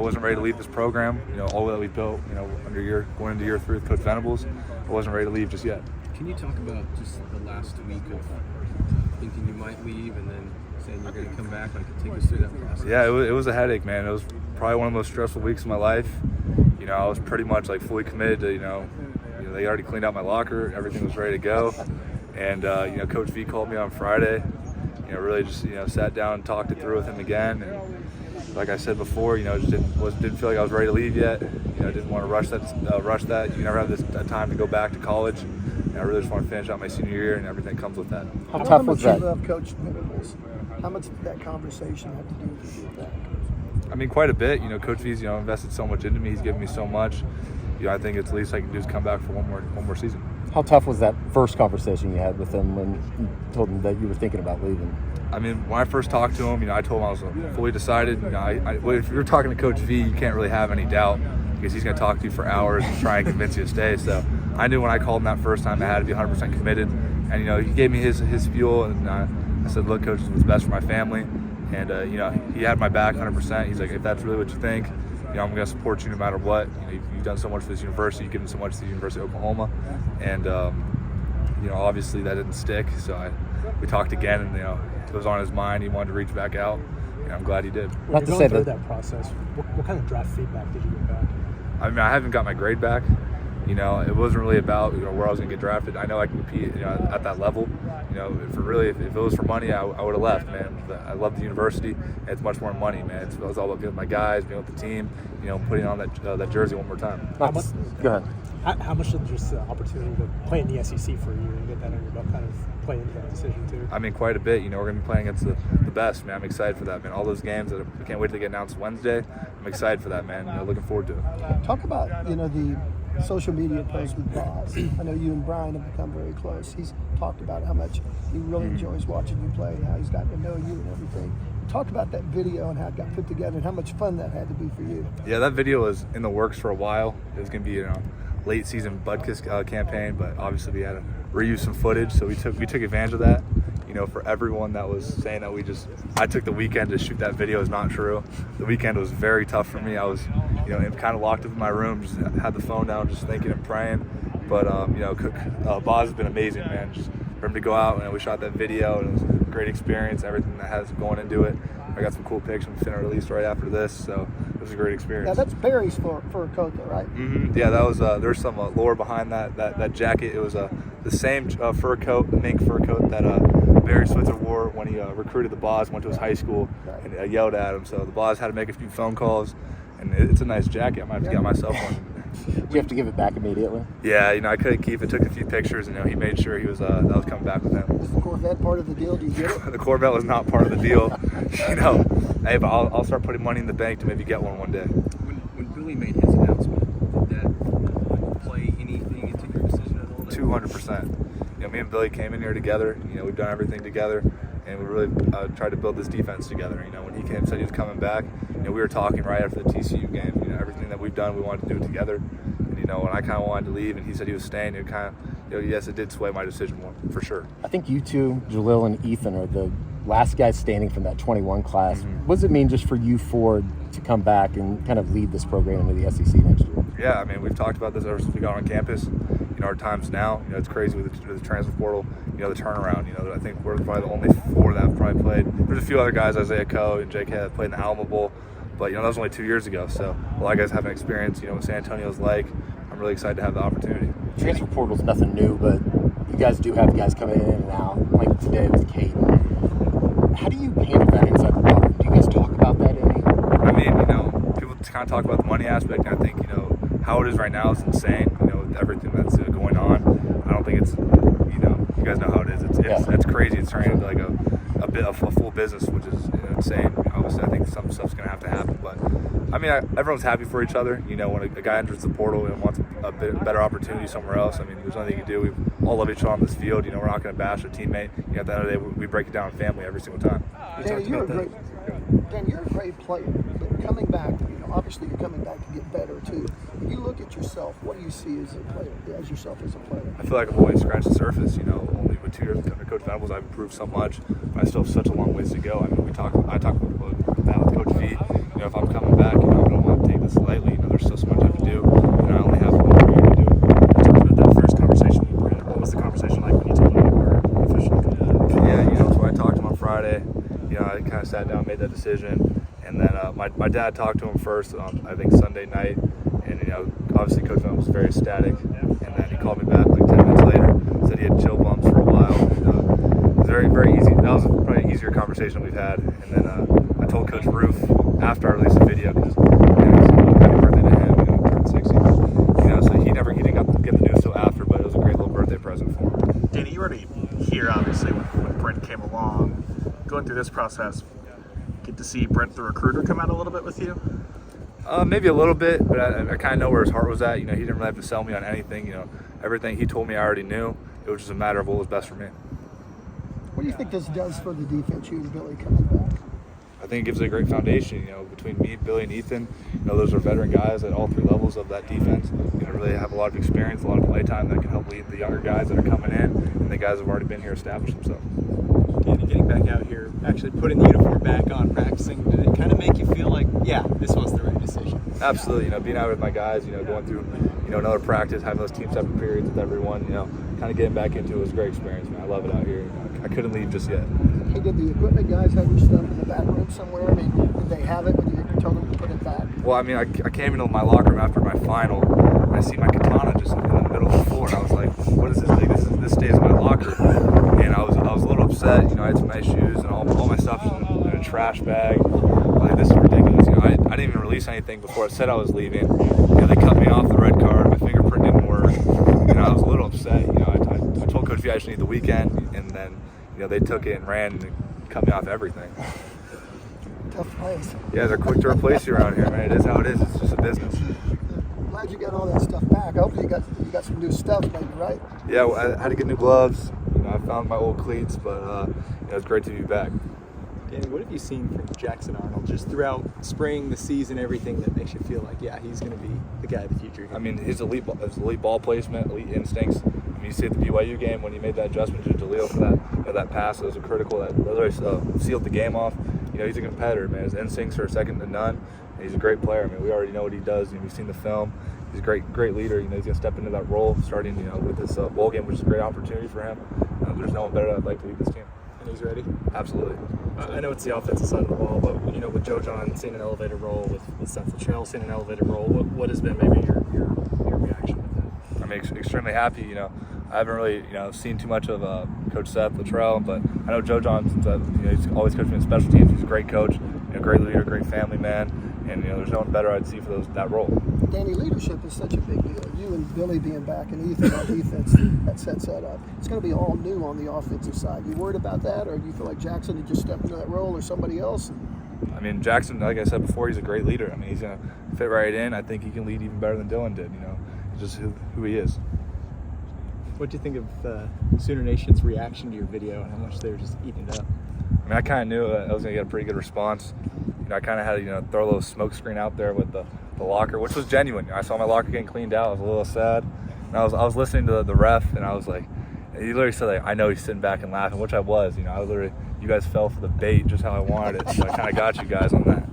I wasn't ready to leave this program, all that we built, going into year 3 with Coach Venables. I wasn't ready to leave just yet. Can you talk about just the last week of thinking you might leave and then saying you're going to come back? Like, take us through that process. Yeah, it was a headache, man. It was probably one of the most stressful weeks of my life. I was pretty much like fully committed to, they already cleaned out my locker, everything was ready to go. And, Coach V called me on Friday, really just, sat down and talked it through with him again. And like I said before, just didn't feel like I was ready to leave yet. Didn't want to rush that. You never have this time to go back to college. I really just want to finish out my senior year, and everything comes with that. How tough was that? How much you love Coach Venables? How much did that conversation have to do with you with that? I mean, quite a bit. Coach V's, invested so much into me. He's given me so much. I think it's the least I can do is come back for one more season. How tough was that first conversation you had with him when you told him that you were thinking about leaving? I mean, when I first talked to him, I told him I was fully decided. If you're talking to Coach V, you can't really have any doubt because he's going to talk to you for hours and try and convince you to stay. So I knew when I called him that first time I had to be 100% committed. And, he gave me his fuel, and I said, look, Coach, this was best for my family. And, he had my back 100%. He's like, if that's really what you think, I'm going to support you no matter what. You've done so much for this university. You've given so much to the University of Oklahoma. And, obviously that didn't stick. So we talked again, and, it was on his mind. He wanted to reach back out, and I'm glad he did. When you're going through that process, what kind of draft feedback did you get back? I mean, I haven't got my grade back. It wasn't really about where I was going to get drafted. I know I can compete at that level. If it was for money, I would have left, man. But I love the university. It's much more money, man. It was all about being with my guys, being with the team, putting on that jersey one more time. Go ahead. How much did this opportunity to play in the SEC for you and get that on your belt kind of play into that decision too? I mean, quite a bit. We're going to be playing against the best, man. I'm excited for that, man. All those games that I can't wait to get announced Wednesday. I'm excited for that, man. Looking forward to it. Talk about the social media posts with Boz. I know you and Brian have become very close. He's talked about how much he really enjoys watching you play and how he's gotten to know you and everything. Talk about that video and how it got put together and how much fun that had to be for you. Yeah, that video was in the works for a while. It was going to be late season Bud Kiss campaign, but obviously we had to reuse some footage, so we took advantage of that. For everyone that was saying that I took the weekend to shoot that video is not true. The weekend was very tough for me. I was, kind of locked up in my room, just had the phone down, just thinking and praying. But, Boz has been amazing, man. Just for him to go out, and we shot that video, and it was a great experience, everything that has going into it. I got some cool pics I'm finna release right after this, so it was a great experience. Yeah, that's Barry's fur coat, though, right? Mm-hmm. Yeah, that was. There's some lore behind that jacket. It was the same fur coat, the mink fur coat that Barry Switzer wore when he recruited the Boz, went to his high school, and yelled at him. So the Boz had to make a few phone calls, and it's a nice jacket. I might have to get myself one. Do you have to give it back immediately? Yeah, I couldn't keep it. Took a few pictures, and he made sure he was that was coming back with him. Is the Corvette part of the deal? Do you get it? The Corvette was not part of the deal. Hey, but I'll start putting money in the bank to maybe get one day. When Billy made his announcement, did that play anything into your decision at all? 200%. Me and Billy came in here together. We've done everything together, and we really tried to build this defense together. When he came and said he was coming back, we were talking right after the TCU game. Everything that we've done, we wanted to do it together. And when I kind of wanted to leave, and he said he was staying, it kind of, yes, it did sway my decision more, for sure. I think you two, Jalil and Ethan, are the last guys standing from that 21 class. Mm-hmm. What does it mean just for you four to come back and kind of lead this program into the SEC next year? Yeah, I mean, we've talked about this ever since we got on campus. Our times now, it's crazy with the transfer portal, the turnaround. I think we're probably the only four that have probably played. There's a few other guys, Isaiah Coe and Jake that played in the Alamo Bowl, but that was only 2 years ago. So a lot of guys haven't experienced, what San Antonio's like. I'm really excited to have the opportunity. Transfer portal's nothing new, but you guys do have guys coming in and out, like today with Caden. How do you handle that inside the locker room? Do you guys talk about that any? I mean, people kind of talk about the money aspect, and I think, how it is right now is insane, with everything that's going on. I don't think it's, you guys know how it is. It's crazy. It's turning into like a full business, which is insane. Obviously, I think some stuff's going to have to happen, but I mean, everyone's happy for each other. When a guy enters the portal and wants a better opportunity somewhere else, I mean, there's nothing you can do. We all love each other on this field. We're not going to bash a teammate. At the end of the day, we break it down in family every single time. Danny, you're a great player, but coming back, obviously you're coming back to get better too. When you look at yourself, what do you see as a player, as yourself as a player? I feel like I've always scratched the surface. Only with 2 years under Coach Venables, I've improved so much, but I still have such a long ways to go. I mean, I talk about that with Coach V. If I'm coming back, I don't want that decision. And then my dad talked to him first on, I think, Sunday night. And, obviously Coach Vaughn was very ecstatic. And then he called me back like 10 minutes later, said he had chill bumps for a while. And, it was very, very easy. That was probably an easier conversation we've had. And then I told Coach Roof after I released the video, because happy birthday to him, he turned 60. So he didn't get the news till after, but it was a great little birthday present for him. Danny, you already here, obviously, when Brent came along. Going through this process, get to see Brent the recruiter come out a little bit with you? Maybe a little bit, but I kind of know where his heart was at. He didn't really have to sell me on anything. Everything he told me I already knew. It was just a matter of what was best for me. What do you think this does for the defense, you and Billy coming back? I think it gives it a great foundation. Between me, Billy, and Ethan, those are veteran guys at all three levels of that defense. Really have a lot of experience, a lot of play time that can help lead the younger guys that are coming in, and the guys that have already been here established themselves. Danny, getting back out here, actually putting the uniform back on, practicing, did it kind of make you feel like, yeah, this was the right decision? Absolutely. Being out with my guys, going through, another practice, having those team separate periods with everyone, kind of getting back into it was a great experience, man. I love it out here. I couldn't leave just yet. Hey, did the equipment guys have your stuff in the back room somewhere? Did they have it when you told them to put it back? Well, I came into my locker room after my final, and I see my katana just in the middle of the floor, and I was like, what is this thing? This stays in my locker. And I was a little upset. I had some nice shoes and all my stuff in a trash bag. Like, this is ridiculous. I didn't even release anything before I said I was leaving. They cut me off the red card. My fingerprint didn't work. I was a little upset. I told Coach V I just need the weekend, and then they took it and ran and cut me off everything. Tough place. Yeah, they're quick to replace you around here, man. It is how it is. It's just a business. Glad you got all that stuff back. Hopefully you got some new stuff, maybe, right? Yeah, well, I had to get new gloves. I found my old cleats, but it's great to be back. Danny, what have you seen from Jackson Arnold just throughout spring, the season, everything that makes you feel like, yeah, he's going to be the guy of the future? His elite ball placement, elite instincts. You see at the BYU game when he made that adjustment to Jaleel for that pass, that was a critical, that really sealed the game off. He's a competitor, man. His instincts are second to none. And he's a great player. We already know what he does. We've seen the film. He's a great leader. He's going to step into that role starting, with this bowl game, which is a great opportunity for him. There's no one better that'd like to lead this team. And he's ready? Absolutely. I know it's the offensive side of the ball, but with Joe John seeing an elevated role, with Central Trail seeing an elevated role, what has been maybe your reaction with that? Extremely happy. I haven't really seen too much of Coach Seth Luttrell, but I know Joe John. He's always coached me in special teams. He's a great coach, great leader, great family man, and there's no one better I'd see for that role. Danny, leadership is such a big deal. You and Billy being back and Ethan on defense, that sets that up. It's going to be all new on the offensive side. You worried about that, or do you feel like Jackson would just step into that role, or somebody else? Jackson, like I said before, he's a great leader. He's going to fit right in. I think he can lead even better than Dylan did. Just who he is. What do you think of Sooner Nation's reaction to your video and how much they were just eating it up? I kind of knew I was going to get a pretty good response. I kind of had to throw a little smoke screen out there with the locker, which was genuine. I saw my locker getting cleaned out. I was a little sad. And I was listening to the ref, and I was like, he literally said, like, I know he's sitting back and laughing, which I was. You guys fell for the bait just how I wanted it. So I kind of got you guys on that.